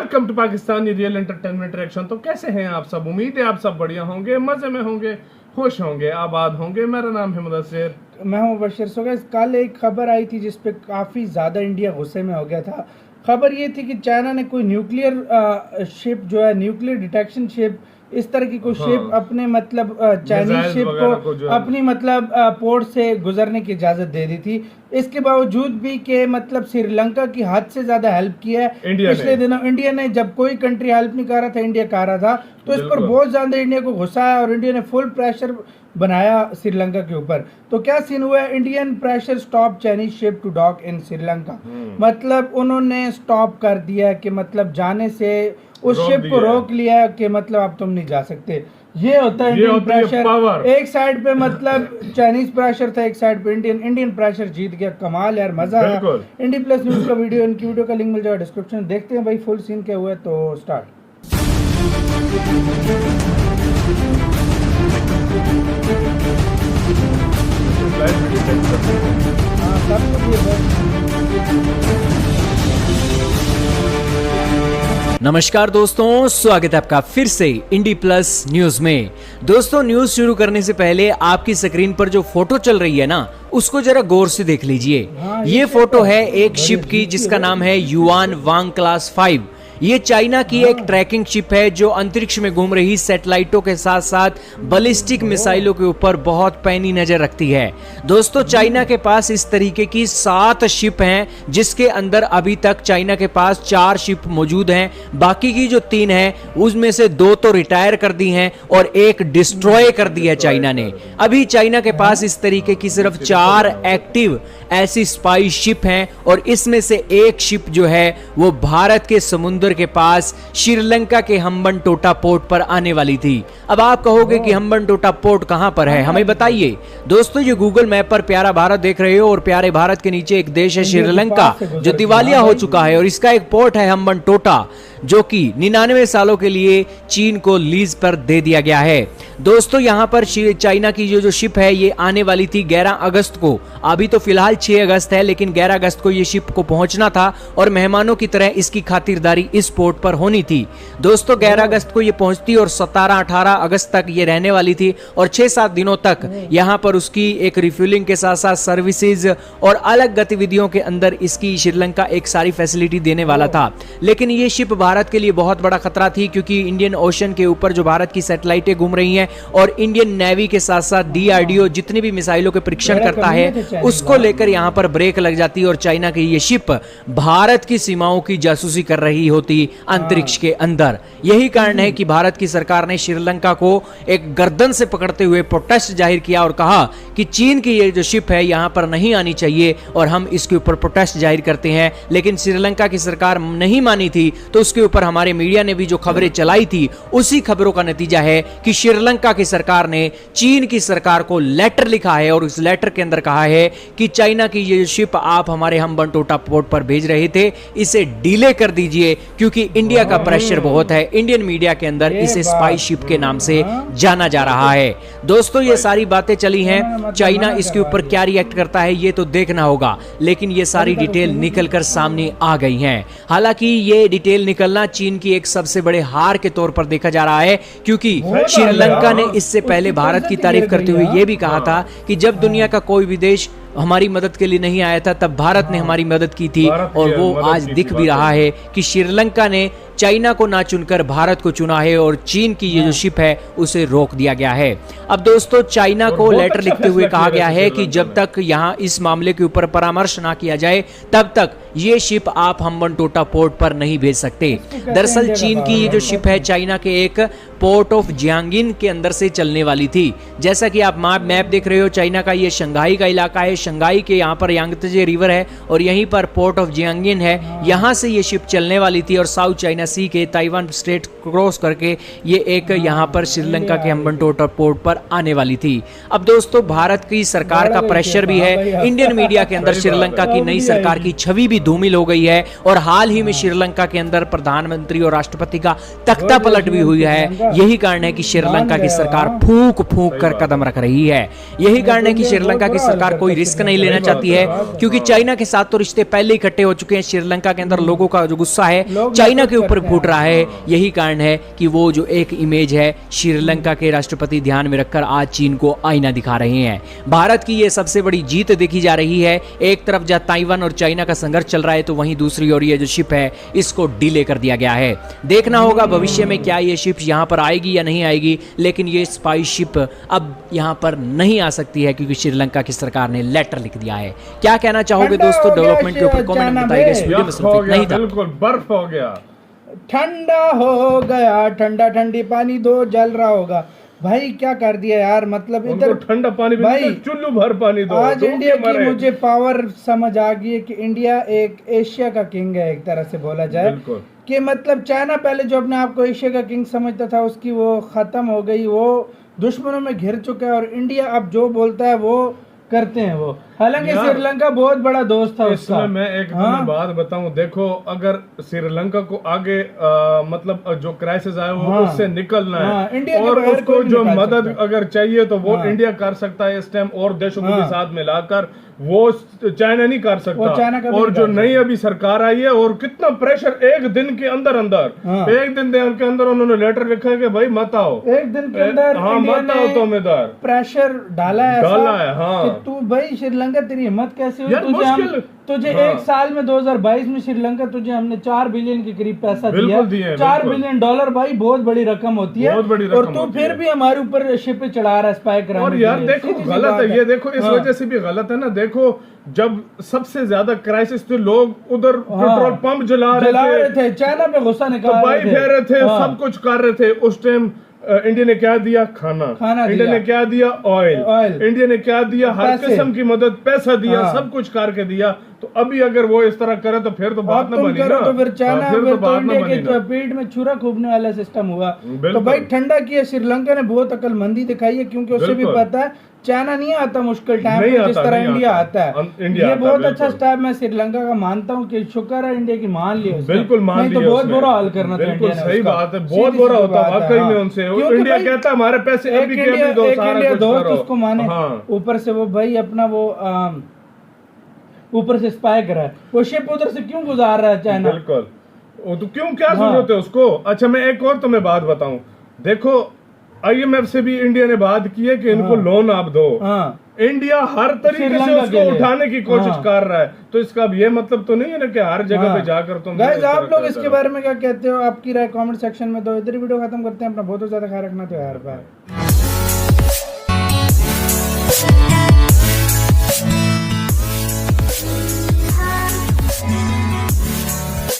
Welcome to Pakistani real entertainment reaction. तो कैसे हैं आप सब? उम्मीद है आप सब बढ़िया होंगे, मजे में होंगे, खुश होंगे, आबाद होंगे। मेरा नाम है मुदस्सिर, मैं हूं बशीर। सो गाइस, कल एक खबर आई थी जिसपे काफ़ी ज़्यादा इंडिया गुस्से में हो गया था। खबर ये थी कि चाइना ने कोई न्यूक्लियर शिप जो है, न्यूक्लियर डिटेक्शन शिप, इस तरह की कोई शिप अपने मतलब चाइनीज शिप को अपनी मतलब पोर्ट से गुजरने की इजाज़त दे दी थी। इसके बावजूद भी कि मतलब श्रीलंका की हद से ज़्यादा हेल्प किया है पिछले दिनों। इंडिया ने जब कोई कंट्री हेल्प नहीं कर रहा था, इंडिया कर रहा था, तो इस पर बहुत ज़्यादा इंडिया को गुस्सा है और इंडिया ने फुल प्रेशर बनाया श्रीलंका के ऊपर। तो क्या सीन हुआ है? Indian pressure stop Chinese ship to dock in Sri Lanka. मतलब उन्होंने स्टॉप कर दिया कि मतलब जाने से उस शिप को रोक लिया कि मतलब अब तुम नहीं जा सकते। ये होता है इंडियन प्रेशर। एक साइड पे मतलब चाइनीज प्रेशर था, एक साइड पे इंडियन प्रेशर जीत गया। कमाल यार, मजा आया। इंडी प्लस न्यूज का वीडियो, इनकी वीडियो का लिंक मिल जाएगा डिस्क्रिप्शन में। देखते हैं भाई फुल सीन क्या हुआ है। तो स्टार्ट। नमस्कार दोस्तों, स्वागत है आपका फिर से इंडी प्लस न्यूज में। दोस्तों, न्यूज शुरू करने से पहले आपकी स्क्रीन पर जो फोटो चल रही है ना, उसको जरा गौर से देख लीजिए। ये फोटो है एक शिप की जिसका नाम है युआन वांग क्लास 5। ये चाइना की एक ट्रैकिंग शिप है जो अंतरिक्ष में घूम रही सैटेलाइटों के साथ साथ बैलिस्टिक मिसाइलों के ऊपर बहुत पैनी नजर रखती है। दोस्तों, चाइना के पास इस तरीके की 7 शिप हैं, जिसके अंदर अभी तक चाइना के पास 4 शिप मौजूद हैं। बाकी की जो 3 हैं उसमें से 2 तो रिटायर कर दी हैं और एक डिस्ट्रॉय कर दी है चाइना ने। अभी चाइना के पास इस तरीके की सिर्फ 4 एक्टिव ऐसी स्पाई शिप हैं और इसमें से एक शिप जो है वो भारत के समुद्र के पास श्रीलंका के हम्बनटोटा पोर्ट पर आने वाली थी। अब आप कहोगे कि हम्बनटोटा पोर्ट कहां पर है, हमें बताइए। दोस्तों, ये गूगल मैप पर प्यारा भारत देख रहे हो और प्यारे भारत के नीचे एक देश है श्रीलंका जो दिवालिया हो चुका है और इसका एक पोर्ट है हम्बनटोटा, जो कि 99 सालों के लिए चीन को लीज पर दे दिया गया है। दोस्तों, यहां पर चाइना की जो शिप है ये आने वाली थी 11 अगस्त को। अभी तो फिलहाल 6 अगस्त है, लेकिन 11 अगस्त को ये शिप को पहुंचना था और मेहमानों की तरह इसकी खातिरदारी इस पोर्ट पर होनी थी। दोस्तों, 11 अगस्त को ये पहुंचती और 17-18 अगस्त तक ये रहने वाली थी और 6-7 दिनों तक यहां पर उसकी एक रिफ्यूलिंग के साथ साथ सर्विसेज और अलग गतिविधियों के अंदर इसकी श्रीलंका एक सारी फैसिलिटी देने वाला था। लेकिन ये शिप भारत के लिए बहुत बड़ा खतरा थी, क्योंकि इंडियन ओशन के ऊपर जो भारत की सैटेलाइटें घूम रही हैं और इंडियन नेवी के साथ साथ डीआरडीओ जितनी भी मिसाइलों के परीक्षण करता है उसको लेकर यहां पर ब्रेक लग जाती और चाइना की ये शिप भारत की सीमाओं की जासूसी कर रही होती अंतरिक्ष के अंदर। यही कारण है कि भारत की सरकार ने श्रीलंका को एक गर्दन से पकड़ते हुए प्रोटेस्ट जाहिर किया और कहा कि चीन की ये जो शिप है यहां पर नहीं आनी चाहिए और हम इसके ऊपर प्रोटेस्ट जाहिर करते हैं। लेकिन श्रीलंका की सरकार नहीं मानी थी, तो उसके ऊपर हमारे मीडिया ने भी जो खबरें चलाई थी उसी खबरों का नतीजा है कि श्रीलंका की सरकार ने चीन की सरकार को लेटर लिखा है और इस लेटर के अंदर कहा है कि चाइना की ये शिप आप हमारे हम्बनटोटा पोर्ट पर भेज रहे थे, इसे डिले कर दीजिए, क्योंकि इंडिया का प्रेशर बहुत है। इंडियन मीडिया के अंदर इसे स्पाई शिप के नाम से जाना जा रहा है। दोस्तों, ये सारी बातें चली हैं, चाइना इसके ऊपर क्या रिएक्ट करता है ये तो देखना होगा, लेकिन ये सारी डिटेल निकलकर सामने आ गई हैं। हालांकि ये डिटेल निकलना चीन की एक सबसे बड़े हार के तौर पर देखा जा रहा है, क्योंकि श्रीलंका ने इससे पहले भारत की तारीफ करते हुए यह भी कहा था कि जब दुनिया का कोई भी देश हमारी मदद के लिए नहीं आया था तब भारत ने हमारी मदद की थी। और वो आज दिख भी रहा है कि श्रीलंका ने चाइना को ना चुनकर भारत को चुना है और चीन की ये जो शिप है उसे रोक दिया गया है। अब दोस्तों, चाइना को लेटर लिखते हुए कहा गया है कि जब तक यहाँ इस मामले के ऊपर परामर्श ना किया जाए तब तक ये शिप आप हम्बनटोटा पोर्ट पर नहीं भेज सकते। दरअसल चीन की ये जो शिप है चाइना के एक पोर्ट ऑफ जियांगिन के अंदर से चलने वाली थी। जैसा कि आप मैप देख रहे हो, चाइना का ये शंघाई का इलाका है। शंघाई के यहाँ पर यांगत्जे रिवर है और यहीं पर पोर्ट ऑफ जियांगिन है। यहाँ से ये शिप चलने वाली थी और साउथ चाइना सी के ताइवान स्ट्रेट क्रॉस करके ये एक यहाँ पर श्रीलंका के हम्बनटोटा पोर्ट पर आने वाली थी। अब दोस्तों, भारत की सरकार का प्रेशर भी है। इंडियन मीडिया के अंदर श्रीलंका की नई सरकार की छवि भी धूमिल हो गई है और हाल ही में श्रीलंका के अंदर प्रधानमंत्री और राष्ट्रपति का तख्ता पलट भी हुई है। यही कारण है कि श्रीलंका की सरकार फूंक फूंक कर कदम रख रही है। यही कारण है कि श्रीलंका की सरकार कोई रिस्क नहीं लेना चाहती है, क्योंकि चाइना के साथ तो रिश्ते पहले ही इकट्ठे हो चुके हैं। श्रीलंका के अंदर लोगों का जो गुस्सा है चाइना के ऊपर फूट रहा है। यही कारण है कि वो जो एक इमेज है श्रीलंका के राष्ट्रपति ध्यान में रखकर आज चीन को आईना दिखा रहे हैं। भारत की ये सबसे बड़ी जीत देखी जा रही है। एक तरफ जहां ताइवान और चाइना का संघर्ष चल रहा है, तो वहीं दूसरी ओर ये जो शिप है इसको डिले कर दिया गया है। देखना होगा भविष्य में क्या ये शिप यहां पर आएगी या नहीं आएगी, लेकिन ये स्पाई शिप अब यहां पर नहीं आ सकती है क्योंकि श्रीलंका की सरकार ने लेटर लिख दिया है। क्या कहना चाहोगे दोस्तों डेवलपमेंट के ऊपर? कमेंट में बताइएगा। इस वीडियो में सिर्फ इतना ही था। बिल्कुल बर्फ हो गया, ठंडा हो गया, ठंडा ठंडी पानी दो, जल रहा होगा। भाई क्या कर दिया यार, मतलब इधर ठंडा पानी भाई चुल्लू भर पानी दो। आज इंडिया की मुझे पावर समझ आ गई है कि इंडिया एक एशिया का किंग है, एक तरह से बोला जाए कि मतलब चाइना पहले जो अपने आप को एशिया का किंग समझता था, उसकी वो खत्म हो गई, वो दुश्मनों में घिर चुका है, और इंडिया अब जो बोलता है वो करते हैं वो। हालांकि श्रीलंका बहुत बड़ा दोस्त था उसका। मैं एक बात बताऊं, देखो अगर श्रीलंका को आगे मतलब जो क्राइसिस आया वो उससे निकलना है, इंडिया और उसको जो मदद अगर चाहिए तो वो इंडिया कर सकता है इस टाइम, और देशों को भी साथ मिलाकर, वो चाइना नहीं कर सकता। और जो नई अभी सरकार आई है, और कितना प्रेशर, एक दिन के अंदर एक दिन के अंदर उन्होंने लेटर लिखा है कि भाई मत आओ, एक दिन के अंदर मत आओ तुम इधर, प्रेशर डाला है हाँ। तू भाई श्रीलंका तेरी हिम्मत कैसे हुई? तुझे एक साल में 2022 में श्रीलंका तुझे हमने 4 बिलियन के करीब पैसा दिया। 4 बिलियन डॉलर भाई बहुत बड़ी रकम होती है, और तू फिर भी हमारे ऊपर शिप पे चढ़ा रहा है स्पाई कराने। और यार देखो गलत है ये, देखो इस वजह से भी गलत है ना। देखो जब सबसे ज्यादा क्राइसिस थे, लोग उधर पेट्रोल पंप जला रहे थे, चाइना पे गुस्सा निकाल रहे थे, सब कुछ कर रहे थे। उस टाइम इंडिया ने क्या दिया? खाना इंडिया ने क्या दिया? ऑयल इंडिया ने क्या दिया? हर किस्म की मदद, पैसा दिया, सब कुछ करके दिया। तो अभी अगर वो इस तरह करे तो फिर तो बात ना बनी ना, तो फिर चाइना फिर तो इंडिया के पेट में छुरा खूबने वाला सिस्टम हुआ। तो भाई ठंडा किया, श्रीलंका ने बहुत अक्लमंदी दिखाई है, क्योंकि उसे भी पता है चाइना नहीं आता मुश्किल टाइम में जिस तरह इंडिया आता है। ये बहुत अच्छा स्टेप मैं श्रीलंका का मानता हूँ कि शुक्र है इंडिया की मान लिया, बिल्कुल मान लिया। तो बहुत बुरा हाल करना था इंडिया ने। सही बात है, बहुत बुरा होता वाकई में उनसे। इंडिया कहता हमारे पैसे एक इंडिया दोस्त उसको माने, ऊपर से वो भाई अपना वो ऊपर से स्पाई करा है, वो शिप उधर से क्यों गुजार रहा है चाइना? बिल्कुल, वो तो क्यों, क्या जरूरत है उसको? अच्छा मैं एक और तुम्हें बात बताऊं, देखो IMF से भी इंडिया ने बात की है कि इनको लोन आप दो। इंडिया हर तरीके से उसको उठाने की कोशिश कर रहा है, तो इसका अब ये मतलब तो नहीं है ना कि हर जगह पे जाकर तुम। गाइस आप लोग इसके बारे में क्या कहते हो? आपकी राय कमेंट सेक्शन में दो। इधर वीडियो खत्म करते हैं। अपना बहुत ज्यादा ख्याल रखना। तो यार बाय।